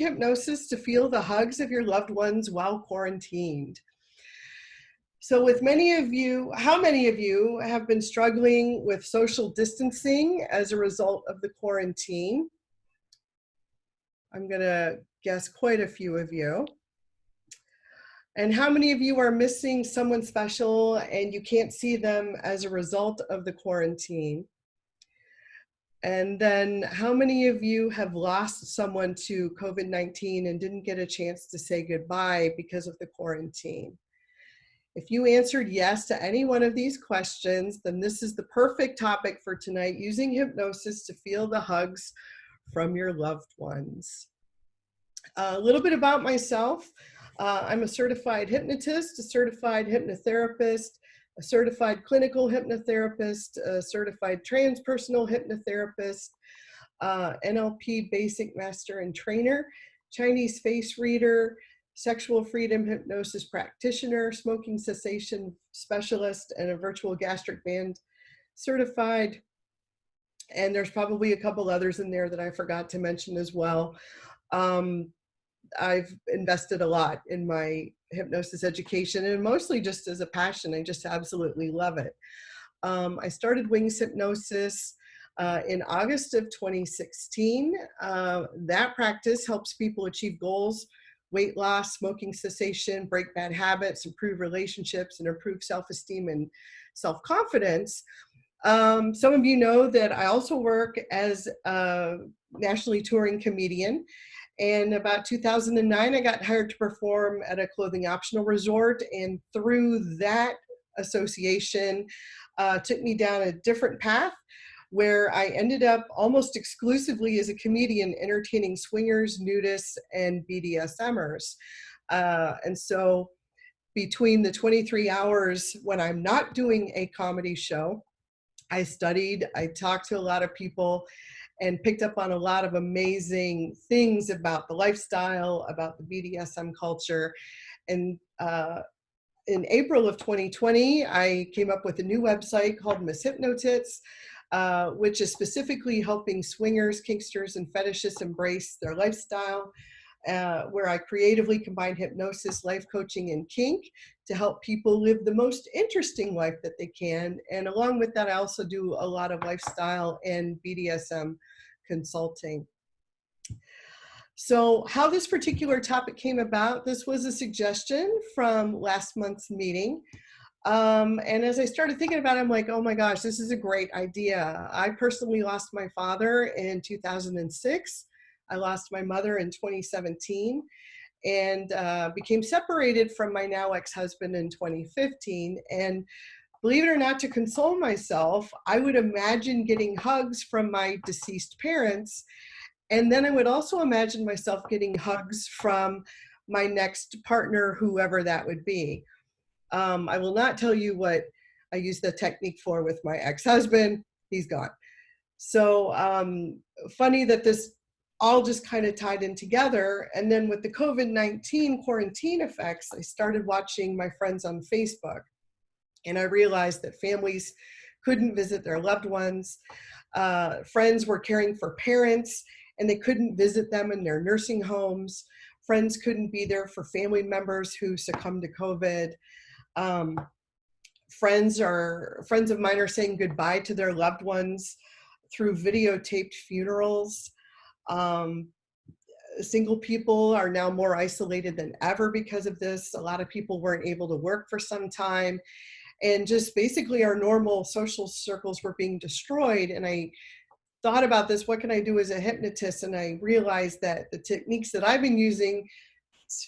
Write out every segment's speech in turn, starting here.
hypnosis to feel the hugs of your loved ones while quarantined. So with many of you, how many of you have been struggling with social distancing as a result of the quarantine? I'm gonna guess quite a few of you. And how many of you are missing someone special and you can't see them as a result of the quarantine? And then how many of you have lost someone to COVID-19 and didn't get a chance to say goodbye because of the quarantine? If you answered yes to any one of these questions, then this is the perfect topic for tonight, using hypnosis to feel the hugs from your loved ones. A little bit about myself. I'm a certified hypnotist, a certified hypnotherapist, a certified clinical hypnotherapist, a certified transpersonal hypnotherapist, NLP basic master and trainer, Chinese face reader, sexual freedom hypnosis practitioner, smoking cessation specialist, and a virtual gastric band certified. And there's probably a couple others in there that I forgot to mention as well. I've invested a lot in my hypnosis education, and mostly just as a passion. I just absolutely love it. I started Wings Hypnosis in August of 2016. That practice helps people achieve goals, weight loss, smoking cessation, break bad habits, improve relationships, and improve self-esteem and self-confidence. Some of you know that I also work as a nationally touring comedian. And about 2009, I got hired to perform at a clothing optional resort. And through that association, took me down a different path where I ended up almost exclusively as a comedian entertaining swingers, nudists, and BDSMers. And so between the 23 hours when I'm not doing a comedy show, I studied, I talked to a lot of people, and picked up on a lot of amazing things about the lifestyle, about the BDSM culture. And in April of 2020, I came up with a new website called Miss Hypnotits, which is specifically helping swingers, kinksters, and fetishists embrace their lifestyle, where I creatively combine hypnosis, life coaching, and kink to help people live the most interesting life that they can. And along with that, I also do a lot of lifestyle and BDSM consulting. So how this particular topic came about, this was a suggestion from last month's meeting. And as I started thinking about it, I'm like, oh my gosh, this is a great idea. I personally lost my father in 2006. I lost my mother in 2017 and became separated from my now ex-husband in 2015. And believe it or not, to console myself, I would imagine getting hugs from my deceased parents. And then I would also imagine myself getting hugs from my next partner, whoever that would be. I will not tell you what I used the technique for with my ex-husband. He's gone. So funny that this all just kind of tied in together. And then with the COVID-19 quarantine effects, I started watching my friends on Facebook. And I realized that families couldn't visit their loved ones. Friends were caring for parents and they couldn't visit them in their nursing homes. Friends couldn't be there for family members who succumbed to COVID. Friends of mine are saying goodbye to their loved ones through videotaped funerals. Single people are now more isolated than ever because of this. A lot of people weren't able to work for some time, and just basically our normal social circles were being destroyed. And I thought about this, what can I do as a hypnotist? And I realized that the techniques that I've been using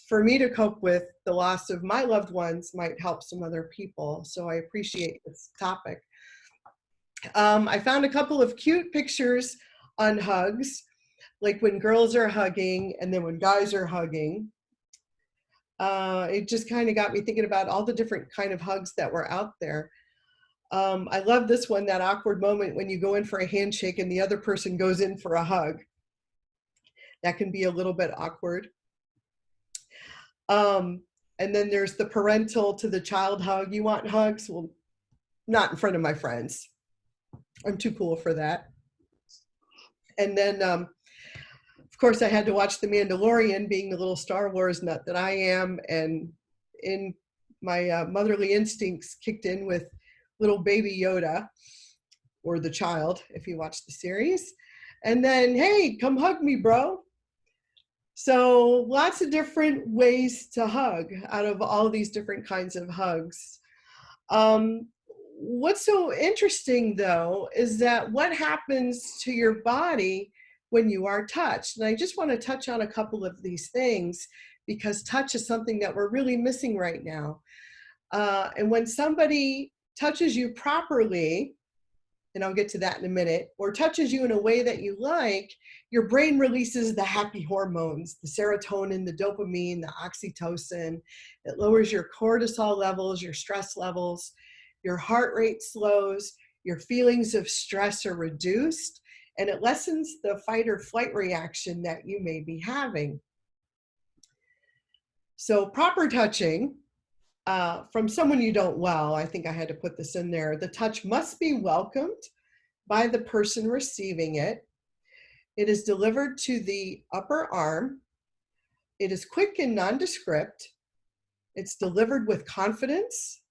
for me to cope with the loss of my loved ones might help some other people. So I appreciate this topic. I found a couple of cute pictures on hugs, like when girls are hugging and then when guys are hugging. It just kind of got me thinking about all the different kind of hugs that were out there. I love this one, that awkward moment when you go in for a handshake and the other person goes in for a hug. That can be a little bit awkward. And then there's the parental to the child hug. You want hugs? Well, not in front of my friends. I'm too cool for that. And then, of Of course, I had to watch The Mandalorian, being the little Star Wars nut that I am, and in my motherly instincts kicked in with little baby Yoda, or the child, if you watch the series. And then, hey, come hug me, bro. So lots of different ways to hug out of all these different kinds of hugs. What's so interesting, though, is that what happens to your body when you are touched? And I just want to touch on a couple of these things because touch is something that we're really missing right now. And when somebody touches you properly, and I'll get to that in a minute, or touches you in a way that you like, your brain releases the happy hormones, the serotonin, the dopamine, the oxytocin. It lowers your cortisol levels, your stress levels, your heart rate slows, your feelings of stress are reduced, and it lessens the fight or flight reaction that you may be having. So proper touching, from someone you don't well, I think I had to put this in there. The touch must be welcomed by the person receiving it. It is delivered to the upper arm. It is quick and nondescript. It's delivered with confidence.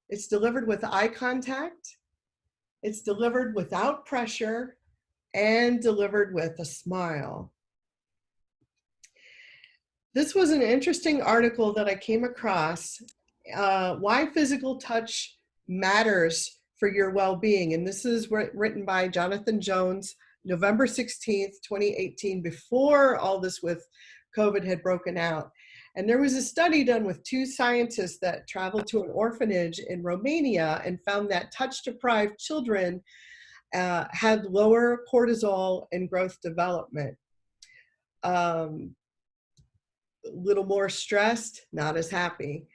It's delivered with eye contact. It's delivered without pressure and delivered with a smile. This was an interesting article that I came across. Why physical touch matters for your well-being. And this is written by Jonathan Jones, November 16th, 2018, before all this with COVID had broken out. And there was a study done with 2 scientists that traveled to an orphanage in Romania and found that touch-deprived children had lower cortisol and growth development. A little more stressed, not as happy.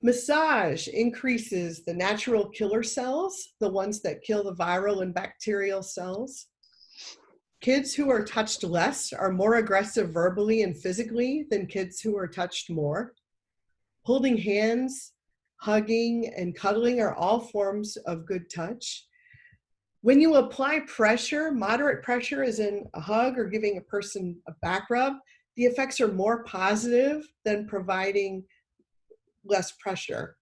Massage increases the natural killer cells, the ones that kill the viral and bacterial cells. Kids who are touched less are more aggressive verbally and physically than kids who are touched more. Holding hands, hugging, and cuddling are all forms of good touch. When you apply pressure, moderate pressure as in a hug or giving a person a back rub, the effects are more positive than providing less pressure.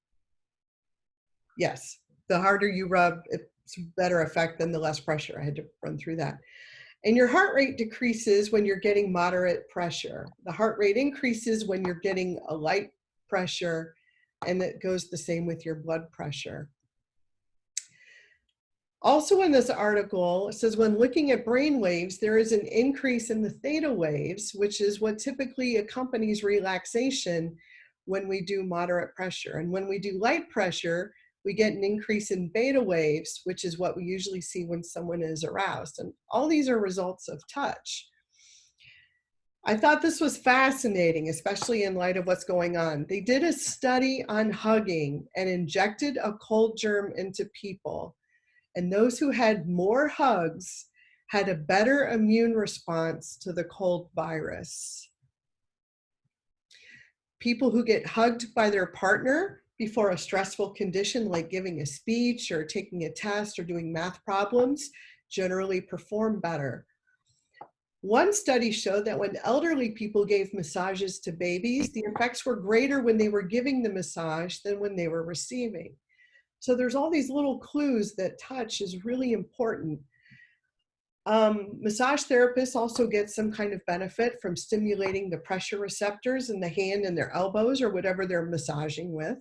Yes, the harder you rub, it's a better effect than the less pressure. I had to run through that. And your heart rate decreases when you're getting moderate pressure. The heart rate increases when you're getting a light pressure, and it goes the same with your blood pressure. Also in this article, it says when looking at brain waves, there is an increase in the theta waves, which is what typically accompanies relaxation when we do moderate pressure. And when we do light pressure, we get an increase in beta waves, which is what we usually see when someone is aroused. And all these are results of touch. I thought this was fascinating, especially in light of what's going on. They did a study on hugging and injected a cold germ into people. And those who had more hugs had a better immune response to the cold virus. People who get hugged by their partner before a stressful condition like giving a speech or taking a test or doing math problems generally perform better. One study showed that when elderly people gave massages to babies, the effects were greater when they were giving the massage than when they were receiving. So there's all these little clues that touch is really important. Massage therapists also get some kind of benefit from stimulating the pressure receptors in the hand and their elbows or whatever they're massaging with.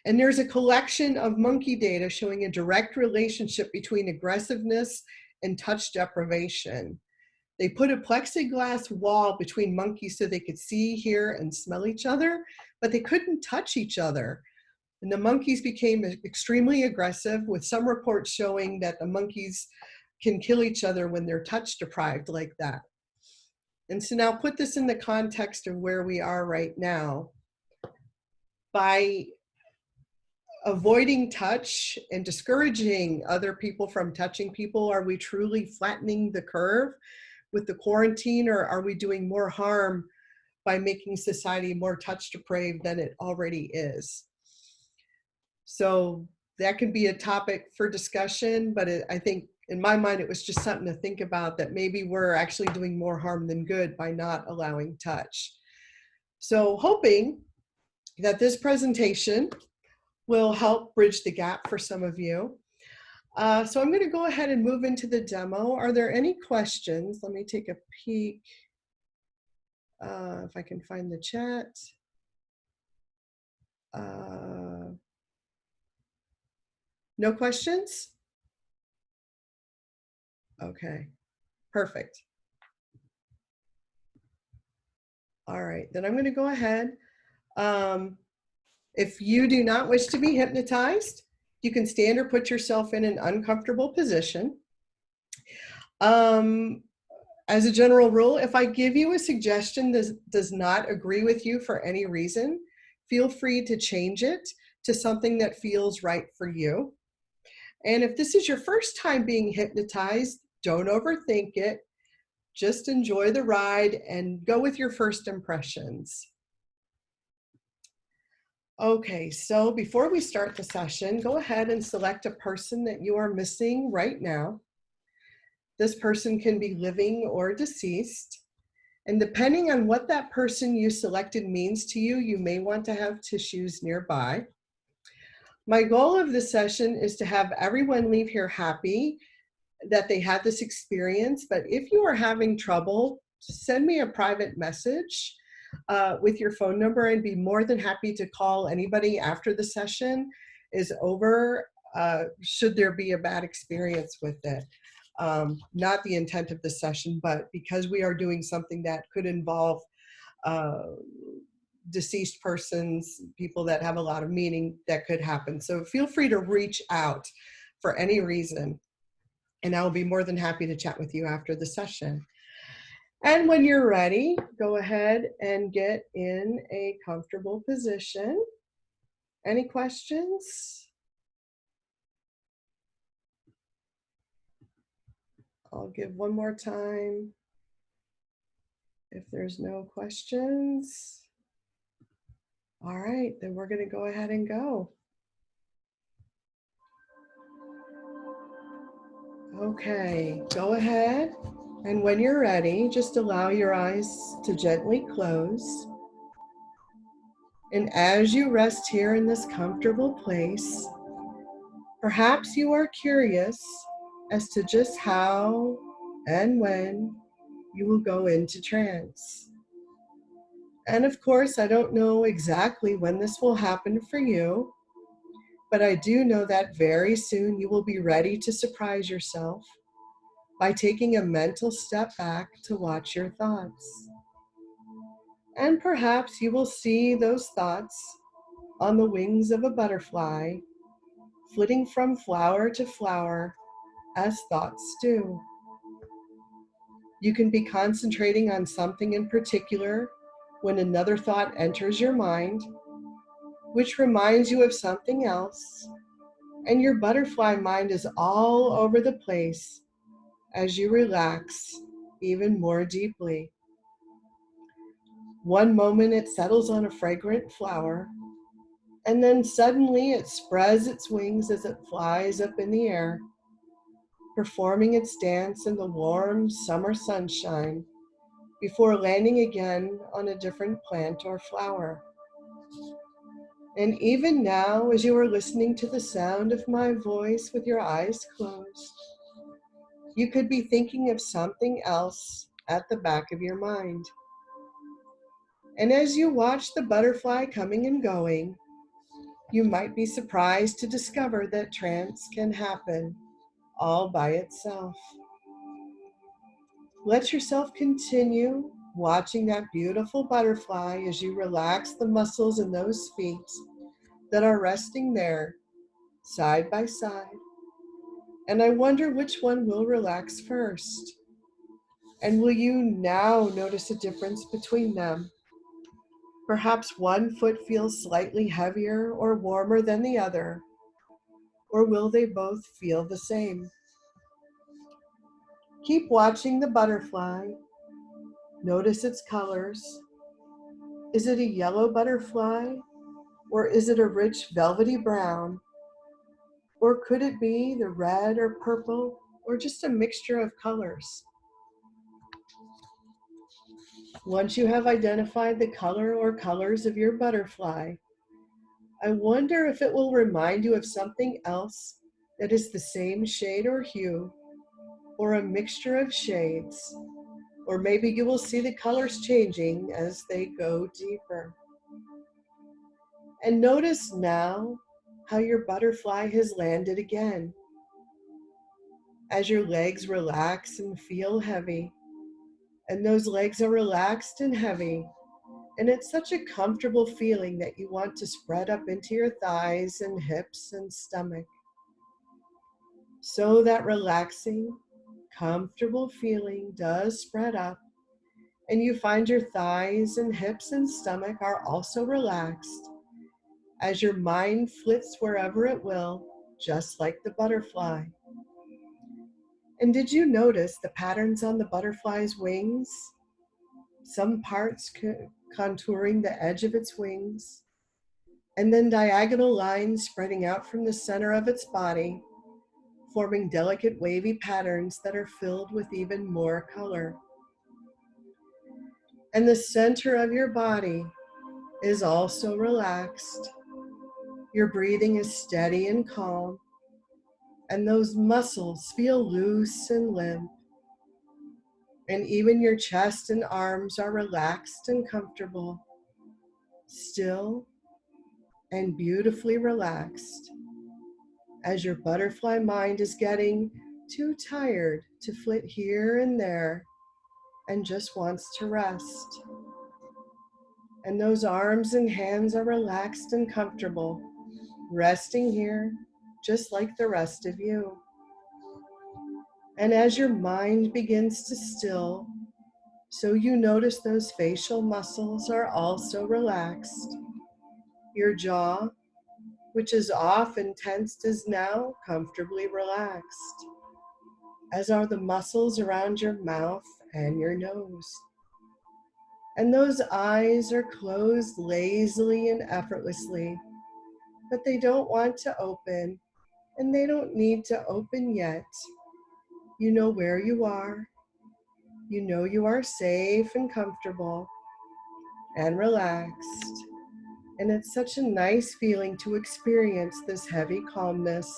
And there's a collection of monkey data showing a direct relationship between aggressiveness and touch deprivation. They put a plexiglass wall between monkeys so they could see, hear, and smell each other, but they couldn't touch each other. And the monkeys became extremely aggressive, with some reports showing that the monkeys can kill each other when they're touch deprived like that. And so now put this in the context of where we are right now. By avoiding touch and discouraging other people from touching people, are we truly flattening the curve with the quarantine, or are we doing more harm by making society more touch deprived than it already is? So that could be a topic for discussion, but I think in my mind, it was just something to think about, that maybe we're actually doing more harm than good by not allowing touch. So hoping that this presentation will help bridge the gap for some of you. So I'm going to go ahead and move into the demo. Are there any questions? Let me take a peek if I can find the chat. No questions? Okay, perfect. All right, then I'm going to go ahead. If you do not wish to be hypnotized, you can stand or put yourself in an uncomfortable position. As a general rule, if I give you a suggestion that does not agree with you for any reason, feel free to change it to something that feels right for you. And if this is your first time being hypnotized, don't overthink it. Just enjoy the ride and go with your first impressions. Okay, so before we start the session, go ahead and select a person that you are missing right now. This person can be living or deceased. And depending on what that person you selected means to you, you may want to have tissues nearby. My goal of this session is to have everyone leave here happy that they had this experience. But if you are having trouble, send me a private message with your phone number, and be more than happy to call anybody after the session is over, should there be a bad experience with it. Not the intent of the session, but because we are doing something that could involve deceased persons, people that have a lot of meaning, that could happen. So feel free to reach out for any reason, and I'll be more than happy to chat with you after the session. And when you're ready, go ahead and get in a comfortable position. Any questions? I'll give one more time if there's no questions. All right, then we're going to go ahead and go. Okay, go ahead. And when you're ready, just allow your eyes to gently close. And as you rest here in this comfortable place, perhaps you are curious as to just how and when you will go into trance. And of course, I don't know exactly when this will happen for you, but I do know that very soon you will be ready to surprise yourself by taking a mental step back to watch your thoughts. And perhaps you will see those thoughts on the wings of a butterfly, flitting from flower to flower as thoughts do. You can be concentrating on something in particular when another thought enters your mind, which reminds you of something else, and your butterfly mind is all over the place as you relax even more deeply. One moment it settles on a fragrant flower, and then suddenly it spreads its wings as it flies up in the air, performing its dance in the warm summer sunshine before landing again on a different plant or flower. And even now, as you are listening to the sound of my voice with your eyes closed, you could be thinking of something else at the back of your mind. And as you watch the butterfly coming and going, you might be surprised to discover that trance can happen all by itself. Let yourself continue watching that beautiful butterfly as you relax the muscles in those feet that are resting there side by side. And I wonder which one will relax first. And will you now notice a difference between them? Perhaps one foot feels slightly heavier or warmer than the other, or will they both feel the same? Keep watching the butterfly. Notice its colors. Is it a yellow butterfly, or is it a rich velvety brown? Or could it be the red or purple or just a mixture of colors. Once you have identified the color or colors of your butterfly, I wonder if it will remind you of something else that is the same shade or hue, or a mixture of shades, or maybe you will see the colors changing as they go deeper. And notice now how your butterfly has landed again. As your legs relax and feel heavy, and those legs are relaxed and heavy, and it's such a comfortable feeling that you want to spread up into your thighs and hips and stomach. So that relaxing, comfortable feeling does spread up, and you find your thighs and hips and stomach are also relaxed as your mind flits wherever it will, just like the butterfly. And did you notice the patterns on the butterfly's wings? Some parts contouring the edge of its wings, and then diagonal lines spreading out from the center of its body, forming delicate wavy patterns that are filled with even more color. And the center of your body is also relaxed. Your breathing is steady and calm, and those muscles feel loose and limp. And even your chest and arms are relaxed and comfortable, still and beautifully relaxed, as your butterfly mind is getting too tired to flit here and there and just wants to rest. And those arms and hands are relaxed and comfortable, resting here just like the rest of you. And as your mind begins to still, so you notice those facial muscles are also relaxed. Your jaw, which is often tensed, is now comfortably relaxed, as are the muscles around your mouth and your nose. And those eyes are closed lazily and effortlessly, but they don't want to open, and they don't need to open yet. You know where you are. You know you are safe and comfortable and relaxed. And it's such a nice feeling to experience this heavy calmness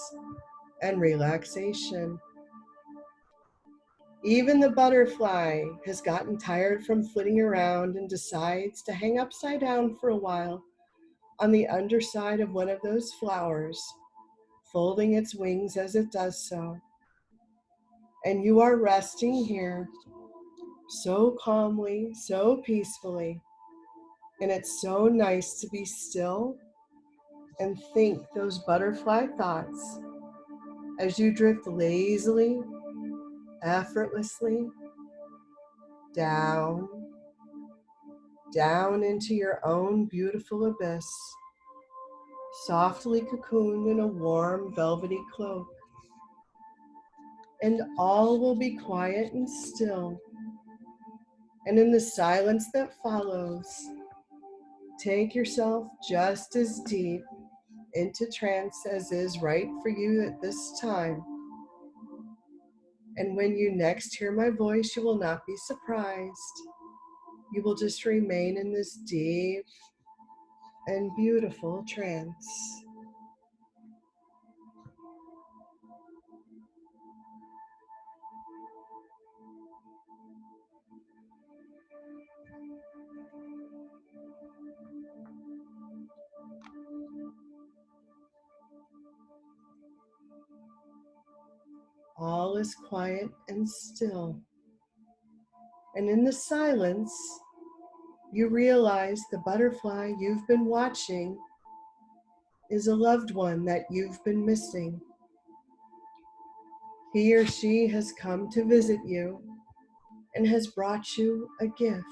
and relaxation. Even the butterfly has gotten tired from flitting around and decides to hang upside down for a while on the underside of one of those flowers, folding its wings as it does so. And you are resting here so calmly, so peacefully, and it's so nice to be still and think those butterfly thoughts as you drift lazily, effortlessly down, down into your own beautiful abyss, softly cocooned in a warm velvety cloak. And all will be quiet and still. And in the silence that follows, take yourself just as deep into trance as is right for you at this time. And when you next hear my voice, you will not be surprised. You will just remain in this deep and beautiful trance. All is quiet and still. And in the silence, you realize the butterfly you've been watching is a loved one that you've been missing. He or she has come to visit you and has brought you a gift.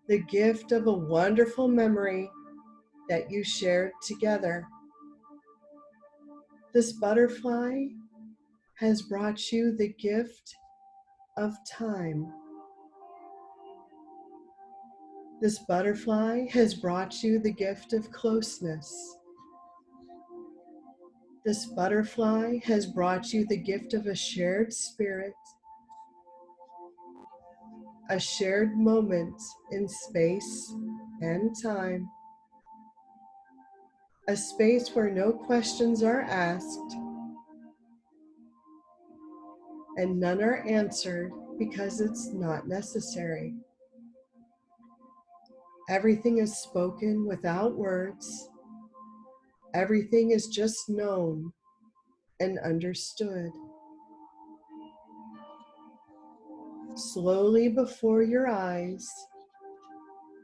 The gift of a wonderful memory that you shared together. This butterfly has brought you the gift of time. This butterfly has brought you the gift of closeness. This butterfly has brought you the gift of a shared spirit, a shared moment in space and time, a space where no questions are asked and none are answered because it's not necessary. Everything is spoken without words. Everything is just known and understood. Slowly before your eyes,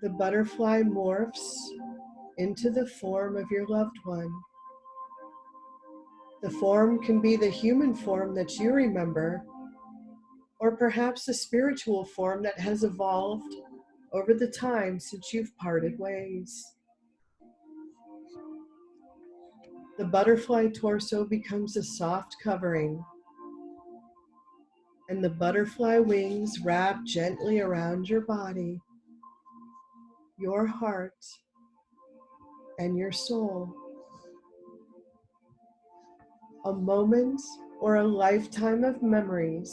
the butterfly morphs into the form of your loved one. The form can be the human form that you remember, or perhaps a spiritual form that has evolved over the time since you've parted ways. The butterfly torso becomes a soft covering, and the butterfly wings wrap gently around your body, your heart, and your soul. A moment or a lifetime of memories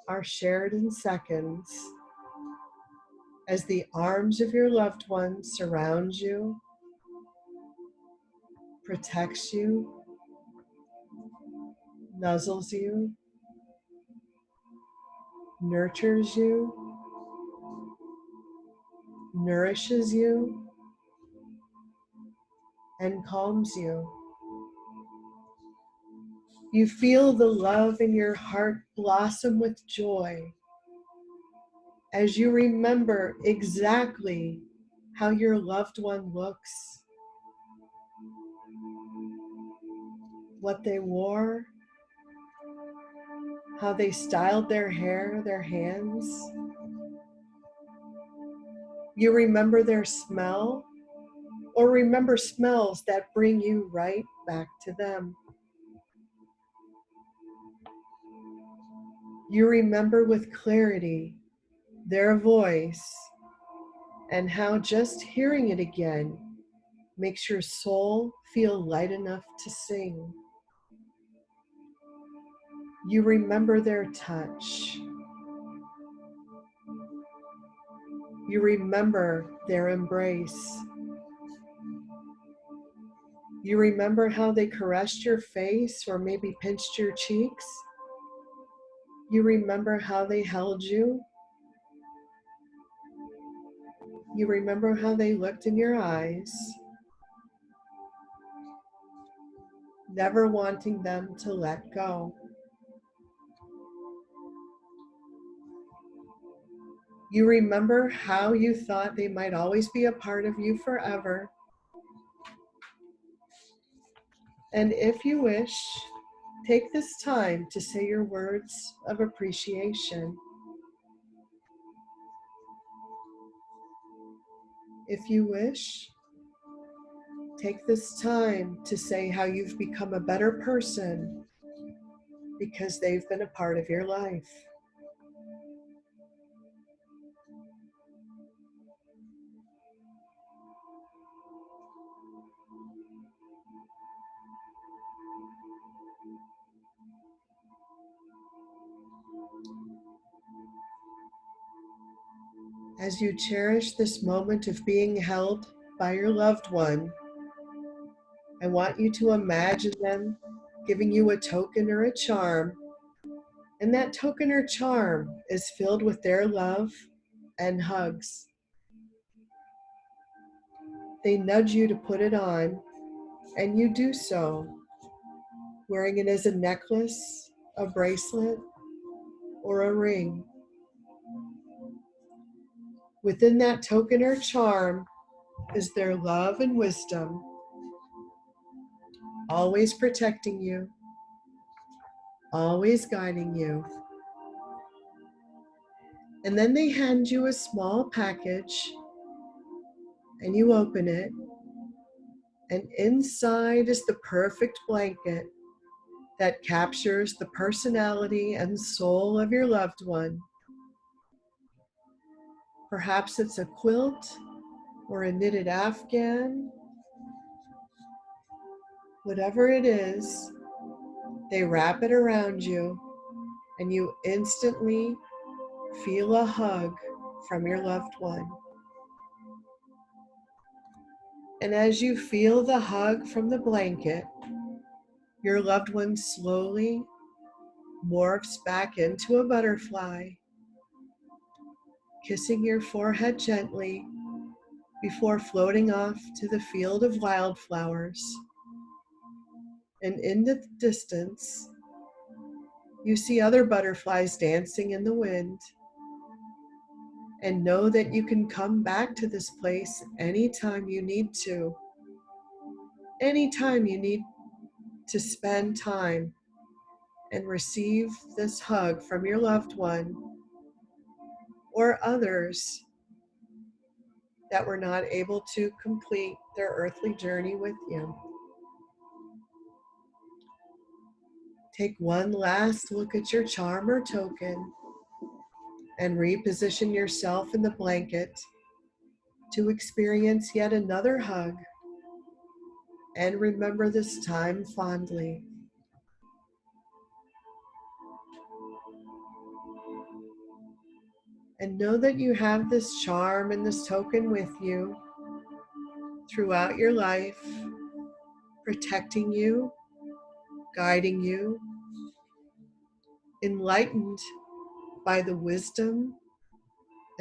are shared in seconds as the arms of your loved one surround you, protects you, nuzzles you, nurtures you, nourishes you, and calms you. You feel the love in your heart blossom with joy as you remember exactly how your loved one looks, what they wore, how they styled their hair, their hands. You remember their smell, or remember smells that bring you right back to them. You remember with clarity their voice and how just hearing it again makes your soul feel light enough to sing. You remember their touch. You remember their embrace. You remember how they caressed your face or maybe pinched your cheeks. You remember how they held you. You remember how they looked in your eyes, never wanting them to let go. You remember how you thought they might always be a part of you forever. And if you wish, take this time to say your words of appreciation. If you wish, take this time to say how you've become a better person because they've been a part of your life. As you cherish this moment of being held by your loved one, I want you to imagine them giving you a token or a charm, and that token or charm is filled with their love and hugs. They nudge you to put it on, and you do so, wearing it as a necklace, a bracelet, or a ring. Within that token or charm is their love and wisdom, always protecting you, always guiding you. And then they hand you a small package, and you open it, and inside is the perfect blanket that captures the personality and soul of your loved one. Perhaps it's a quilt or a knitted afghan, Whatever it is, they wrap it around you, and you instantly feel a hug from your loved one. And as you feel the hug from the blanket, your loved one slowly morphs back into a butterfly, kissing your forehead gently before floating off to the field of wildflowers. And in the distance, you see other butterflies dancing in the wind. And know that you can come back to this place anytime you need to. Anytime you need to spend time and receive this hug from your loved one or others that were not able to complete their earthly journey with you. Take one last look at your charm or token and reposition yourself in the blanket to experience yet another hug, and remember this time fondly. And know that you have this charm and this token with you throughout your life, protecting you, guiding you, enlightened by the wisdom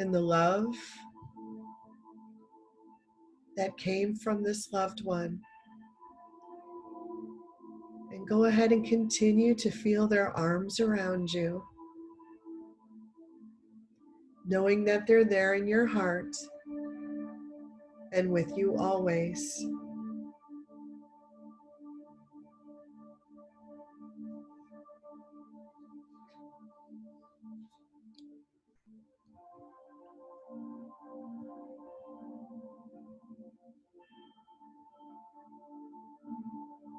and the love that came from this loved one. And go ahead and continue to feel their arms around you, knowing that they're there in your heart and with you always.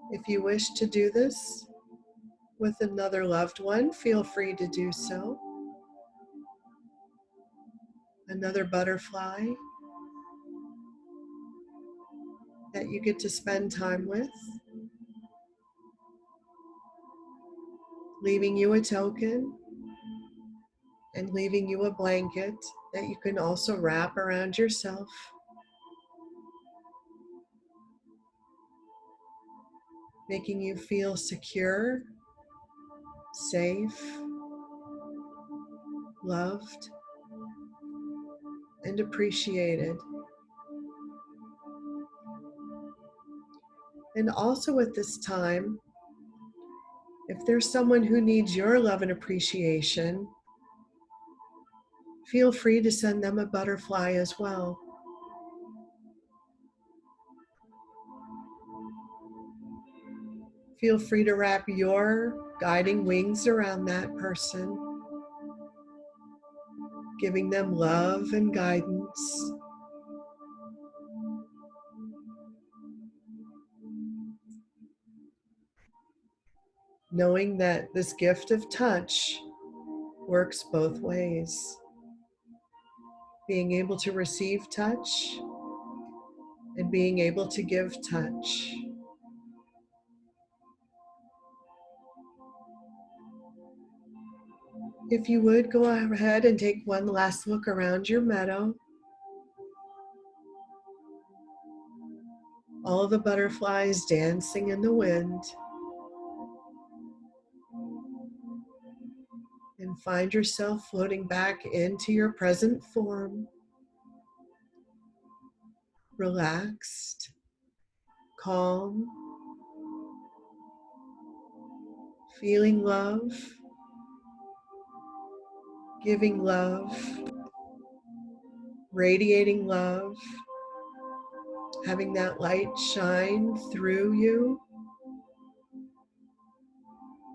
If you wish to do this with another loved one, feel free to do so. Another butterfly that you get to spend time with, leaving you a token and leaving you a blanket that you can also wrap around yourself. Making you feel secure, safe, loved, and appreciated. And also at this time, if there's someone who needs your love and appreciation, feel free to send them a butterfly as well. Feel free to wrap your guiding wings around that person, giving them love and guidance. Knowing that this gift of touch works both ways. Being able to receive touch and being able to give touch. If you would, go ahead and take one last look around your meadow. All the butterflies dancing in the wind. And find yourself floating back into your present form. Relaxed, calm, feeling love, giving love, radiating love, having that light shine through you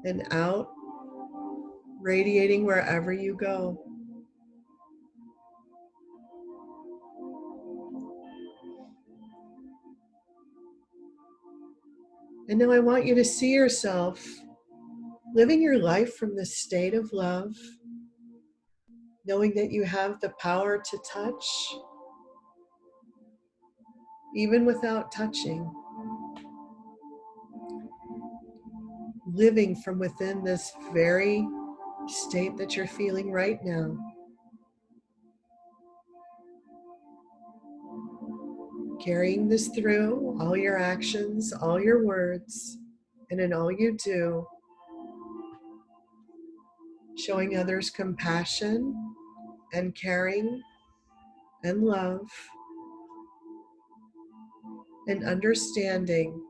and out, radiating wherever you go. And now I want you to see yourself living your life from this state of love, knowing that you have the power to touch, even without touching. living from within this very state that you're feeling right now. Carrying this through all your actions, all your words, and in all you do. Showing others compassion and caring and love and understanding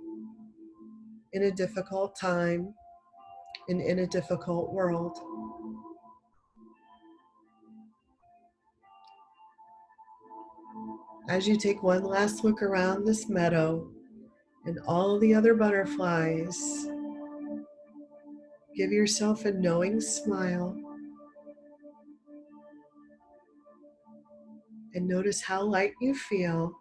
in a difficult time and in a difficult world. As you take one last look around this meadow and all the other butterflies, give yourself a knowing smile and notice how light you feel.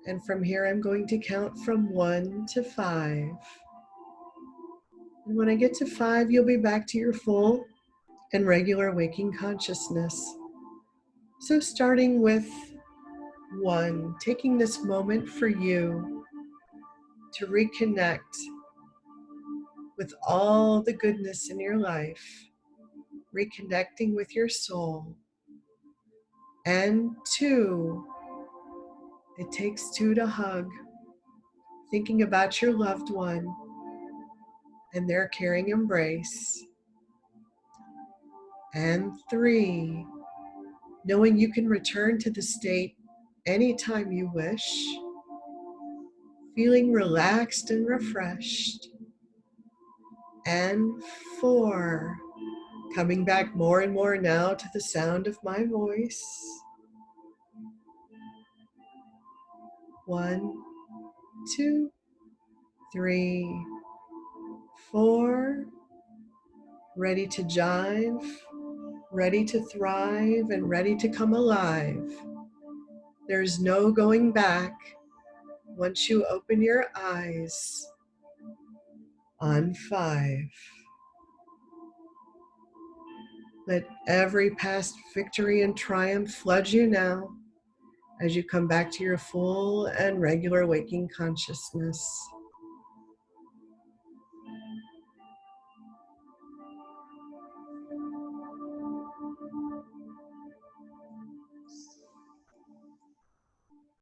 And from here, I'm going to count from 1 to 5. And when I get to 5, you'll be back to your full and regular waking consciousness. So starting with 1, taking this moment for you to reconnect with all the goodness in your life, reconnecting with your soul. And 2, it takes 2 to hug, thinking about your loved one and their caring embrace. And 3, knowing you can return to the state anytime you wish, feeling relaxed and refreshed. And 4, coming back more and more now to the sound of my voice. 1, 2, 3, 4, ready to jive, ready to thrive, and ready to come alive. There's no going back once you open your eyes on 5. Let every past victory and triumph flood you now as you come back to your full and regular waking consciousness.